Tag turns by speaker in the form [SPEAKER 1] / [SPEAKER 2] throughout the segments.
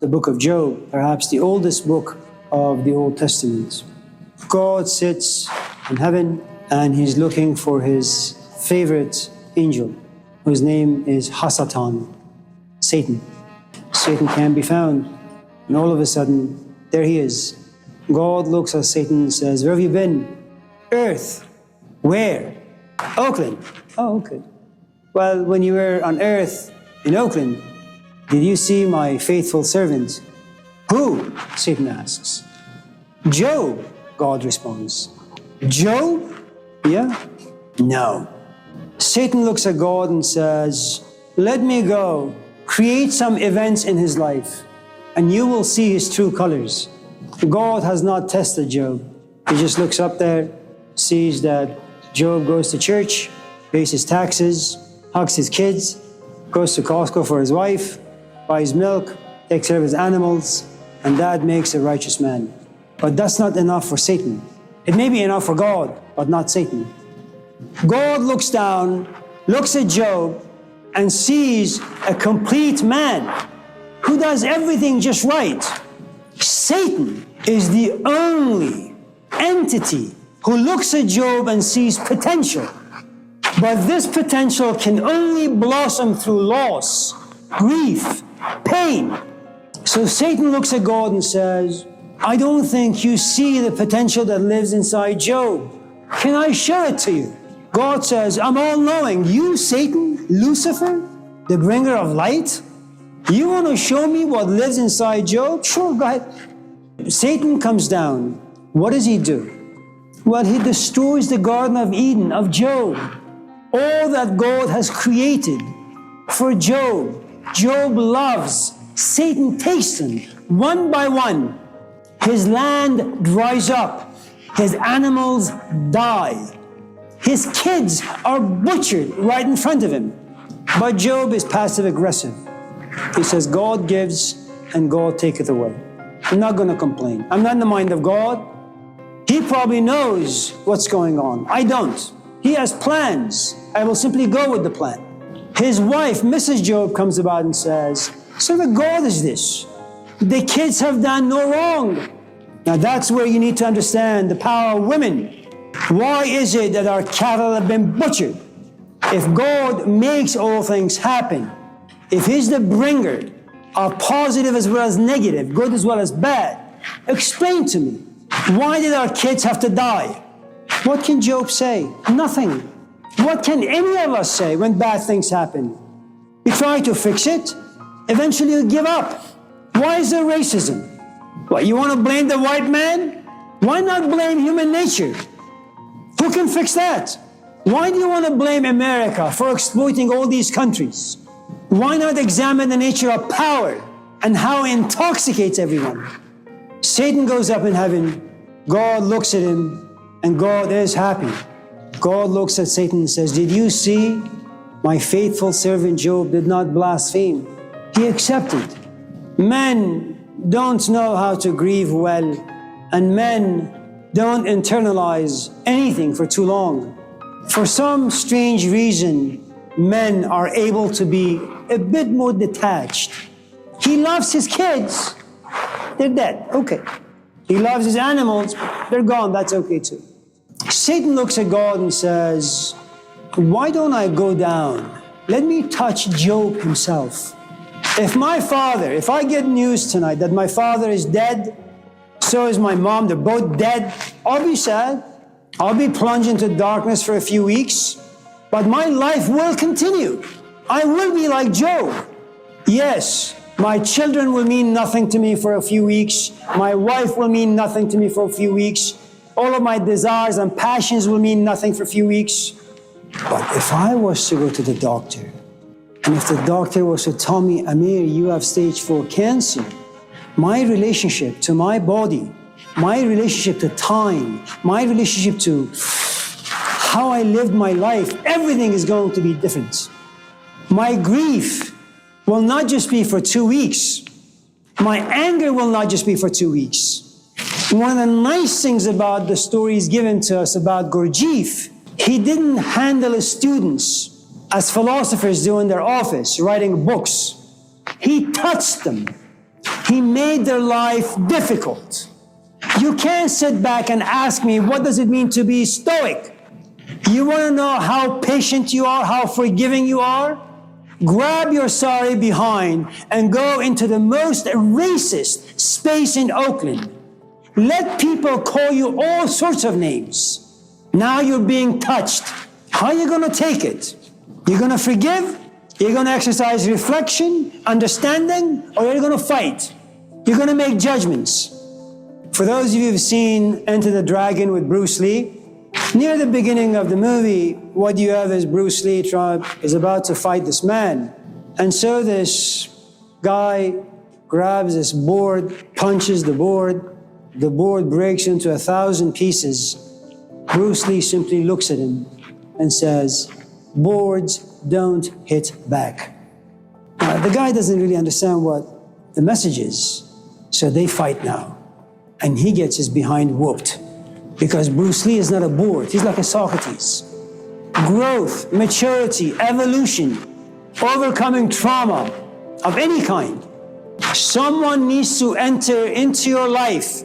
[SPEAKER 1] the book of Job, perhaps the oldest book of the Old Testament. God sits in heaven and he's looking for his favorite angel, whose name is Hasatan, Satan. Satan can't be found. And all of a sudden, there he is. God looks at Satan and says, "Where have you been?" "Earth." "Where?" "Oakland." "Oh, okay. Well, when you were on earth in Oakland, did you see my faithful servant?" "Who?" Satan asks. "Job," God responds. "Job?" "Yeah." "No." Satan looks at God and says, "Let me go, create some events in his life, and you will see his true colors." God has not tested Job. He just looks up there, sees that Job goes to church, pays his taxes, hugs his kids, goes to Costco for his wife, buys milk, takes care of his animals, and that makes a righteous man. But that's not enough for Satan. It may be enough for God, but not Satan. God looks down, looks at Job, and sees a complete man who does everything just right. Satan is the only entity who looks at Job and sees potential. But this potential can only blossom through loss, grief, pain. So Satan looks at God and says, "I don't think you see the potential that lives inside Job. Can I show it to you?" God says, "I'm all-knowing. You, Satan, Lucifer, the bringer of light, you want to show me what lives inside Job? Sure, go ahead." Satan comes down. What does he do? Well, he destroys the Garden of Eden of Job. All that God has created for Job, Job loves. Satan takes them one by one. His land dries up. His animals die. His kids are butchered right in front of him. But Job is passive-aggressive. He says, "God gives and God taketh away. I'm not going to complain. I'm not in the mind of God. He probably knows what's going on. I don't. He has plans. I will simply go with the plan." His wife, Mrs. Job, comes about and says, "So what God is this? The kids have done no wrong." Now that's where you need to understand the power of women. Why is it that our cattle have been butchered? If God makes all things happen, if he's the bringer of positive as well as negative, good as well as bad, explain to me, why did our kids have to die? What can Job say? Nothing. What can any of us say when bad things happen? We try to fix it. Eventually you give up. Why is there racism? What, you want to blame the white man? Why not blame human nature? Who can fix that? Why do you want to blame America for exploiting all these countries? Why not examine the nature of power and how it intoxicates everyone? Satan goes up in heaven. God looks at him, and God is happy. God looks at Satan and says, "Did you see? My faithful servant Job did not blaspheme. He accepted." Men don't know how to grieve well, and men don't internalize anything for too long. For some strange reason, men are able to be a bit more detached. He loves his kids. They're dead. Okay. He loves his animals. They're gone. That's okay too. Satan looks at God and says, "Why don't I go down? Let me touch Job himself. If I get news tonight that my father is dead, so is my mom, they're both dead, I'll be sad. I'll be plunged into darkness for a few weeks, but my life will continue. I will be like Job. Yes, my children will mean nothing to me for a few weeks. My wife will mean nothing to me for a few weeks. All of my desires and passions will mean nothing for a few weeks. But if I was to go to the doctor, and if the doctor was to tell me, Amir, you have stage 4 cancer, my relationship to my body, my relationship to time, my relationship to how I lived my life, everything is going to be different. My grief will not just be for 2 weeks. My anger will not just be for 2 weeks. One of the nice things about the stories given to us about Gurdjieff, he didn't handle his students as philosophers do in their office, writing books. He touched them. He made their life difficult. You can't sit back and ask me, what does it mean to be stoic? You want to know how patient you are, how forgiving you are? Grab your sorry behind and go into the most racist space in Oakland. Let people call you all sorts of names. Now you're being touched. How are you going to take it? You're going to forgive? You're going to exercise reflection, understanding, or you're going to fight? You're going to make judgments. For those of you who've seen Enter the Dragon with Bruce Lee, near the beginning of the movie, what you have is Bruce Lee is about to fight this man. And so this guy grabs this board, punches the board breaks into 1,000 pieces. Bruce Lee simply looks at him and says, "Boards don't hit back." Now, the guy doesn't really understand what the message is, so they fight now. And he gets his behind whooped because Bruce Lee is not a board. He's like a Socrates. Growth, maturity, evolution, overcoming trauma of any kind. Someone needs to enter into your life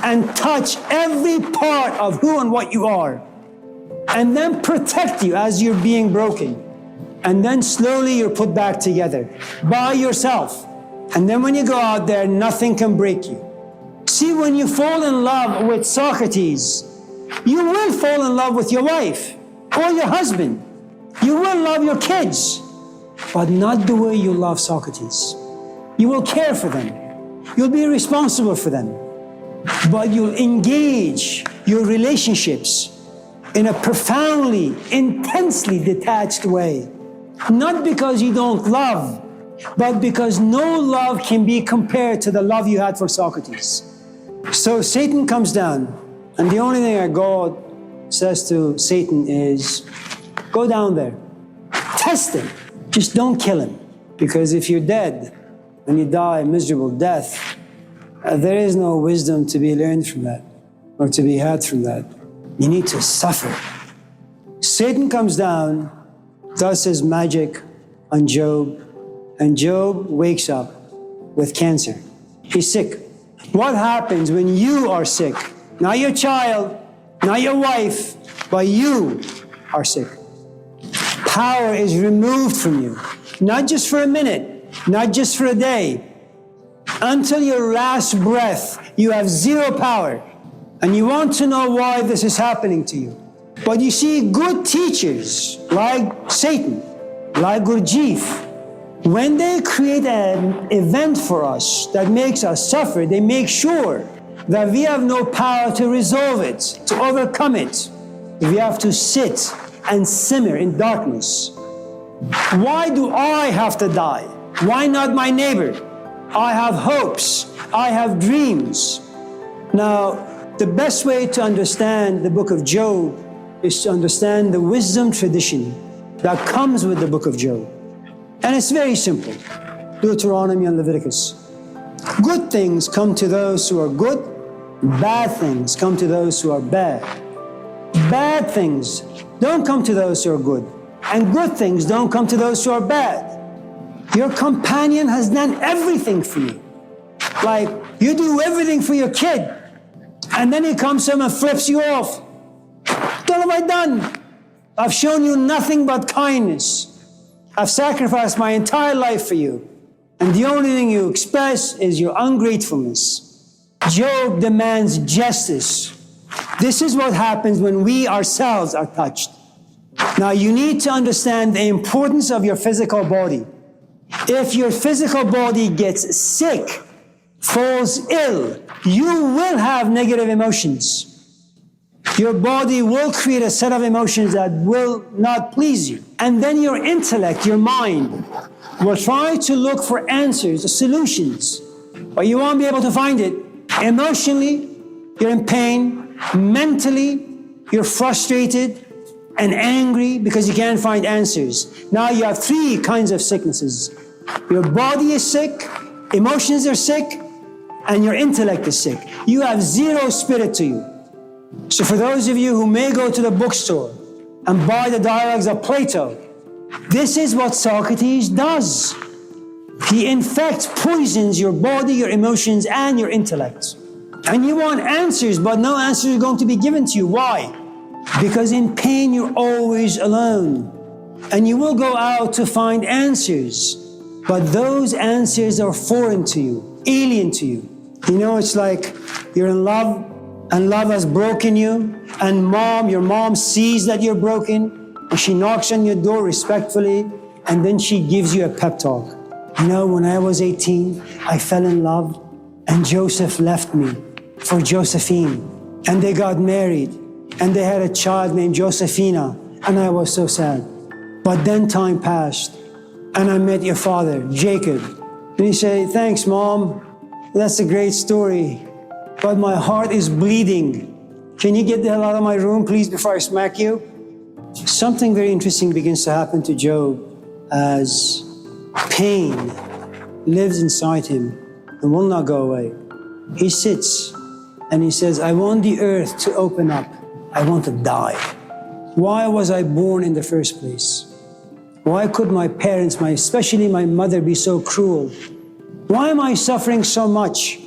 [SPEAKER 1] and touch every part of who and what you are, and then protect you as you're being broken. And then slowly you're put back together by yourself. And then when you go out there, nothing can break you. See, when you fall in love with Socrates, you will fall in love with your wife or your husband. You will love your kids, but not the way you love Socrates. You will care for them. You'll be responsible for them. But you'll engage your relationships in a profoundly, intensely detached way. Not because you don't love, but because no love can be compared to the love you had for Socrates. So Satan comes down, and the only thing that God says to Satan is, go down there, test him, just don't kill him. Because if you're dead and you die a miserable death, there is no wisdom to be learned from that or to be had from that. You need to suffer. Satan comes down, does his magic on Job, and Job wakes up with cancer. He's sick. What happens when you are sick? Not your child, not your wife, but you are sick. Power is removed from you, not just for a minute, not just for a day. Until your last breath, you have zero power. And you want to know why this is happening to you. But you see, good teachers like Satan, like Gurdjieff, when they create an event for us that makes us suffer, they make sure that we have no power to resolve it, to overcome it. We have to sit and simmer in darkness. Why do I have to die? Why not my neighbor? I have hopes. I have dreams. Now, the best way to understand the book of Job is to understand the wisdom tradition that comes with the book of Job. And it's very simple. Deuteronomy and Leviticus. Good things come to those who are good. Bad things come to those who are bad. Bad things don't come to those who are good. And good things don't come to those who are bad. Your companion has done everything for you. Like, you do everything for your kid, and then he comes home and flips you off. What have I done? I've shown you nothing but kindness. I've sacrificed my entire life for you, and the only thing you express is your ungratefulness. Job demands justice. This is what happens when we ourselves are touched. Now, you need to understand the importance of your physical body. If your physical body gets sick, falls ill, you will have negative emotions. Your body will create a set of emotions that will not please you. And then your intellect, your mind, will try to look for answers, solutions, but you won't be able to find it. Emotionally, you're in pain. Mentally, you're frustrated and angry because you can't find answers. Now you have three kinds of sicknesses. Your body is sick, emotions are sick, and your intellect is sick. You have zero spirit to you. So for those of you who may go to the bookstore and buy the dialogues of Plato, this is what Socrates does. He infects, poisons your body, your emotions, and your intellect. And you want answers, but no answers are going to be given to you. Why? Because in pain, you're always alone. And you will go out to find answers. But those answers are foreign to you, alien to you. You know, it's like you're in love, and love has broken you, and your mom sees that you're broken, and she knocks on your door respectfully, and then she gives you a pep talk. You know, when I was 18, I fell in love, and Joseph left me for Josephine, and they got married, and they had a child named Josephina, and I was so sad. But then time passed, and I met your father, Jacob, and he said, thanks, Mom, that's a great story, but my heart is bleeding. Can you get the hell out of my room, please, before I smack you? Something very interesting begins to happen to Job as pain lives inside him and will not go away. He sits and he says, I want the earth to open up. I want to die. Why was I born in the first place? Why could my parents, especially my mother, be so cruel? Why am I suffering so much?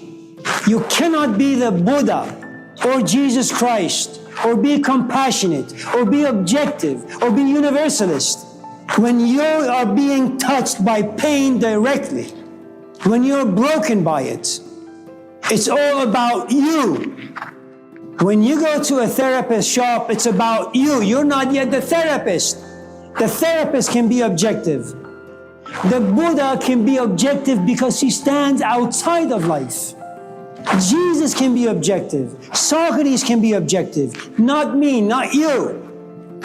[SPEAKER 1] You cannot be the Buddha or Jesus Christ or be compassionate or be objective or be universalist when you are being touched by pain directly, when you're broken by it. It's all about you. When you go to a therapist shop, it's about you. You're not yet the therapist. The therapist can be objective. The Buddha can be objective because he stands outside of life. Jesus can be objective. Socrates can be objective. Not me, not you.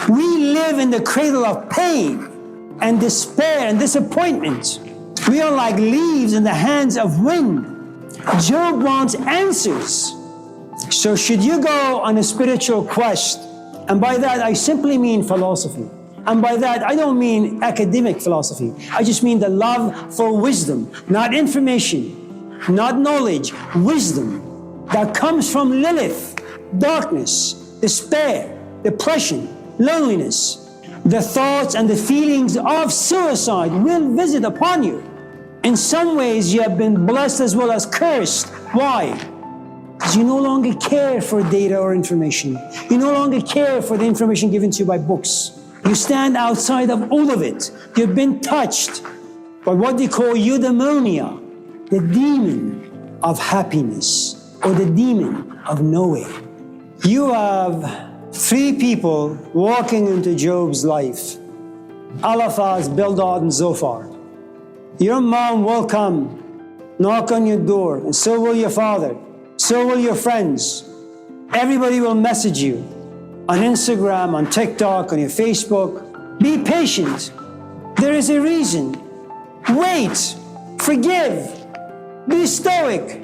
[SPEAKER 1] We live in the cradle of pain and despair and disappointment. We are like leaves in the hands of wind. Job wants answers. So should you go on a spiritual quest, and by that I simply mean philosophy, and by that I don't mean academic philosophy, I just mean the love for wisdom, not information, not knowledge, wisdom that comes from Lilith, darkness, despair, depression, loneliness. The thoughts and the feelings of suicide will visit upon you. In some ways you have been blessed as well as cursed. Why? Because you no longer care for data or information. You no longer care for the information given to you by books. You stand outside of all of it. You've been touched by what they call eudaimonia, the demon of happiness, or the demon of knowing. You have 3 people walking into Job's life: Eliphaz, Bildad, and Zophar. Your mom will come, knock on your door, and so will your father. So will your friends. Everybody will message you on Instagram, on TikTok, on your Facebook. Be patient. There is a reason. Wait. Forgive. Be stoic.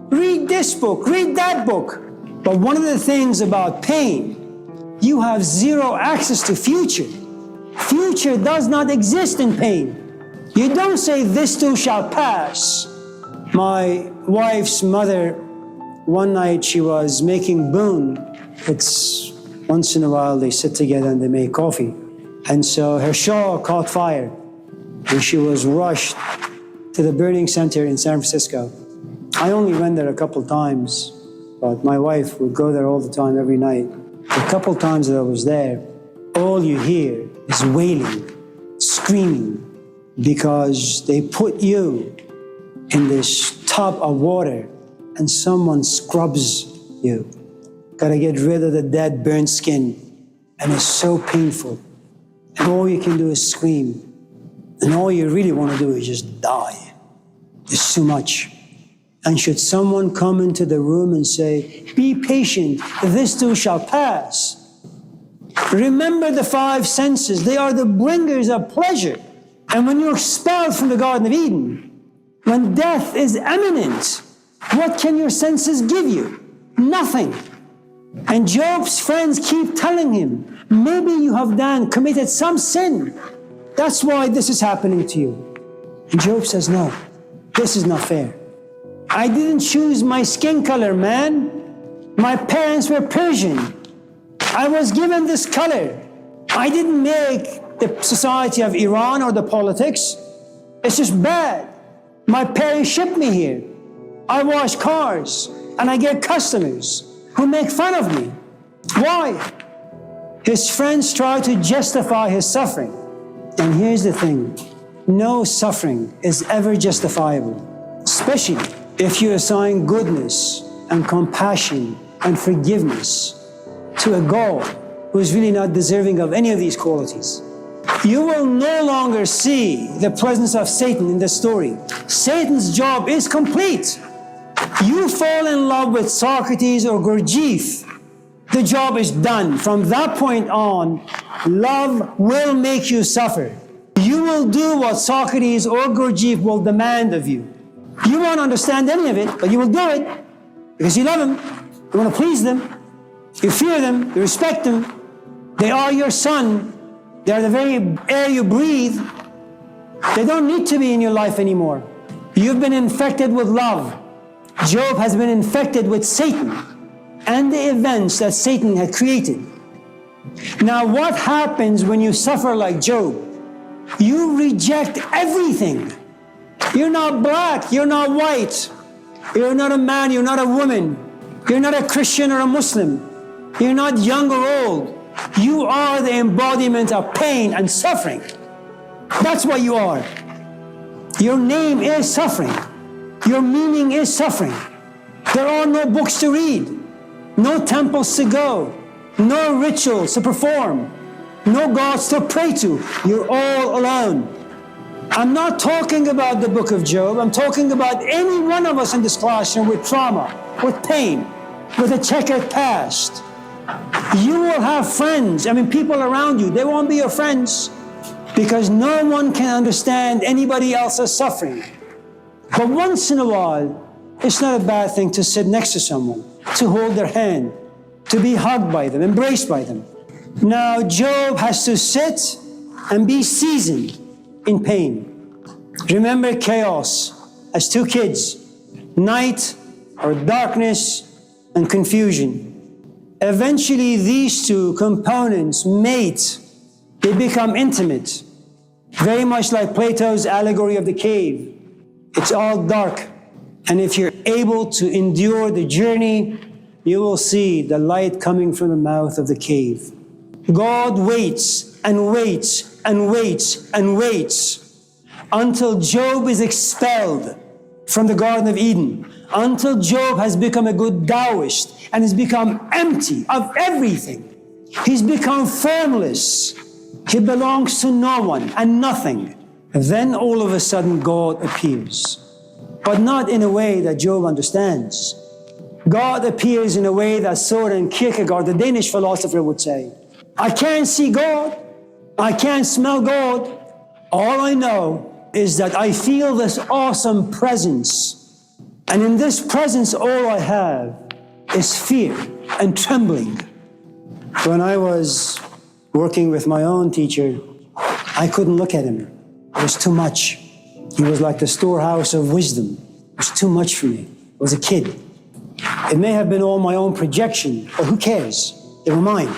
[SPEAKER 1] Read this book. Read that book. But one of the things about pain, you have zero access to future. Future does not exist in pain. You don't say, this too shall pass. My wife's mother, one night she was making boon. It's once in a while they sit together and they make coffee. And so her shawl caught fire and she was rushed to the burning center in San Francisco. I only went there a couple times, but my wife would go there all the time, every night. The couple times that I was there, all you hear is wailing, screaming, because they put you in this tub of water and someone scrubs you. Gotta get rid of the dead, burnt skin. And it's so painful. And all you can do is scream. And all you really want to do is just die. It's too much. And should someone come into the room and say, be patient, this too shall pass. Remember the 5 senses. They are the bringers of pleasure. And when you're expelled from the Garden of Eden, when death is imminent, what can your senses give you? Nothing. And Job's friends keep telling him, maybe you have committed some sin. That's why this is happening to you. And Job says, no, this is not fair. I didn't choose my skin color, man. My parents were Persian. I was given this color. I didn't make the society of Iran or the politics. It's just bad. My parents shipped me here. I wash cars and I get customers who make fun of me. Why? His friends try to justify his suffering. And here's the thing, no suffering is ever justifiable, especially if you assign goodness and compassion and forgiveness to a God who is really not deserving of any of these qualities. You will no longer see the presence of Satan in the story. Satan's job is complete. You fall in love with Socrates or Gurdjieff, the job is done. From that point on, love will make you suffer. You will do what Socrates or Gurdjieff will demand of you. You won't understand any of it, but you will do it because you love them. You want to please them. You fear them. You respect them. They are your son. They are the very air you breathe. They don't need to be in your life anymore. You've been infected with love. Job has been infected with Satan and the events that Satan had created. Now, what happens when you suffer like Job? You reject everything. You're not black, you're not white, you're not a man, you're not a woman, you're not a Christian or a Muslim, you're not young or old. You are the embodiment of pain and suffering. That's what you are. Your name is suffering. Your meaning is suffering. There are no books to read, no temples to go, no rituals to perform, no gods to pray to. You're all alone. I'm not talking about the book of Job. I'm talking about any one of us in this classroom with trauma, with pain, with a checkered past. You will have friends, people around you. They won't be your friends because no one can understand anybody else's suffering. But once in a while, it's not a bad thing to sit next to someone, to hold their hand, to be hugged by them, embraced by them. Now, Job has to sit and be seasoned in pain. Remember chaos as two kids, night or darkness and confusion. Eventually, these two components mate. They become intimate, very much like Plato's allegory of the cave. It's all dark. And if you're able to endure the journey, you will see the light coming from the mouth of the cave. God waits and waits and waits and waits until Job is expelled from the Garden of Eden, until Job has become a good Taoist and has become empty of everything. He's become formless. He belongs to no one and nothing. Then all of a sudden God appears, but not in a way that Job understands. God appears in a way that Søren Kierkegaard, the Danish philosopher, would say, I can't see God. I can't smell God. All I know is that I feel this awesome presence. And in this presence, all I have is fear and trembling. When I was working with my own teacher, I couldn't look at him. It was too much. He was like the storehouse of wisdom. It was too much for me. I was a kid. It may have been all my own projection, but who cares? They were mine.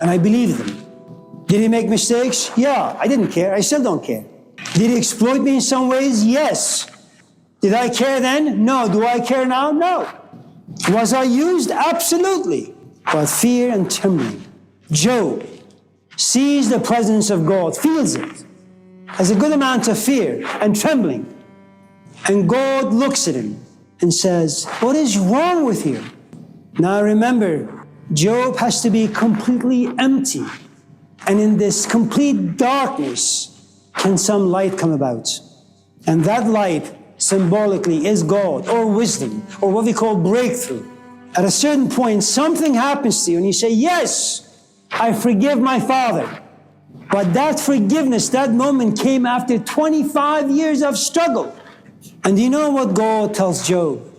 [SPEAKER 1] And I believed them. Did he make mistakes? Yeah, I didn't care. I still don't care. Did he exploit me in some ways? Yes. Did I care then? No. Do I care now? No. Was I used? Absolutely. But fear and trembling. Job sees the presence of God, feels it, has a good amount of fear and trembling. And God looks at him and says, what is wrong with you? Now remember, Job has to be completely empty. And in this complete darkness, can some light come about? And that light, symbolically, is God, or wisdom, or what we call breakthrough. At a certain point, something happens to you, and you say, yes, I forgive my father. But that forgiveness, that moment came after 25 years of struggle. And you know what God tells Job?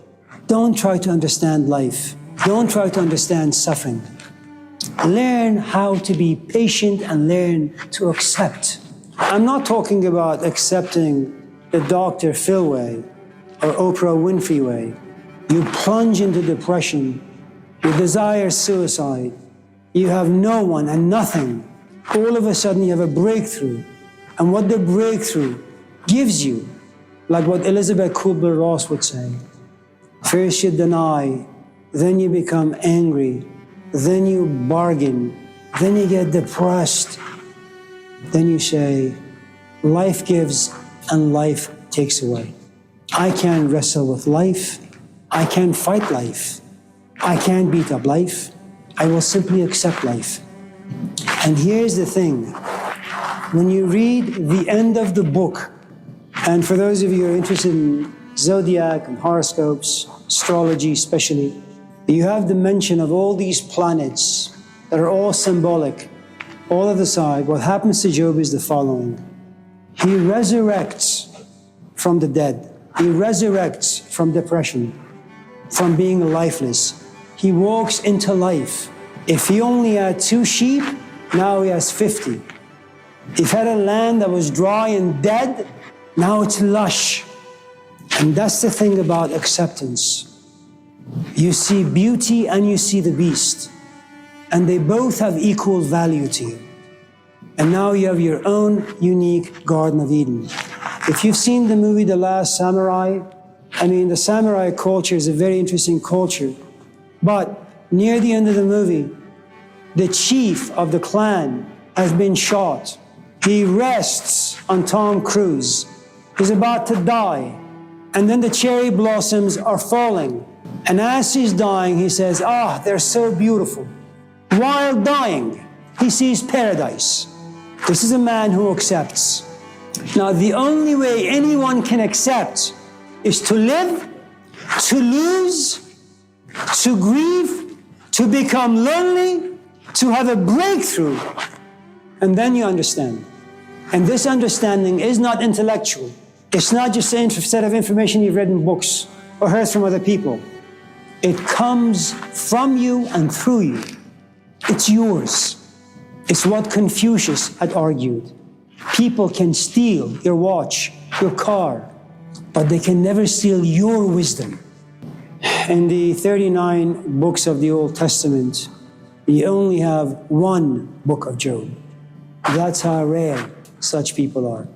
[SPEAKER 1] Don't try to understand life. Don't try to understand suffering. Learn how to be patient and learn to accept. I'm not talking about accepting the Dr. Phil way or Oprah Winfrey way. You plunge into depression, you desire suicide, you have no one and nothing. All of a sudden you have a breakthrough. And what the breakthrough gives you like what Elizabeth Kubler-Ross would say. First you deny, then you become angry, then you bargain, then you get depressed, then you say, life gives and life takes away. I can't wrestle with life. I can't fight life. I can't beat up life. I will simply accept life. And here's the thing. When you read the end of the book, and for those of you who are interested in zodiac and horoscopes, astrology especially, you have the mention of all these planets that are all symbolic, all of the side. What happens to Job is the following. He resurrects from the dead. He resurrects from depression, from being lifeless. He walks into life. If he only had 2 sheep, now he has 50. If he had a land that was dry and dead, now it's lush. And that's the thing about acceptance. You see beauty and you see the beast, and they both have equal value to you. And now you have your own unique Garden of Eden. If you've seen the movie The Last Samurai, I mean, the samurai culture is a very interesting culture. But near the end of the movie, the chief of the clan has been shot. He rests on Tom Cruise. He's about to die. And then the cherry blossoms are falling. And as he's dying, he says, "Ah, they're so beautiful." While dying, he sees paradise. This is a man who accepts. Now, the only way anyone can accept is to live, to lose, to grieve, to become lonely, to have a breakthrough. And then you understand. And this understanding is not intellectual. It's not just a set of information you've read in books or heard from other people. It comes from you and through you. It's yours. It's what Confucius had argued. People can steal your watch, your car, but they can never steal your wisdom. In the 39 books of the Old Testament, you only have one book of Job. That's how rare such people are.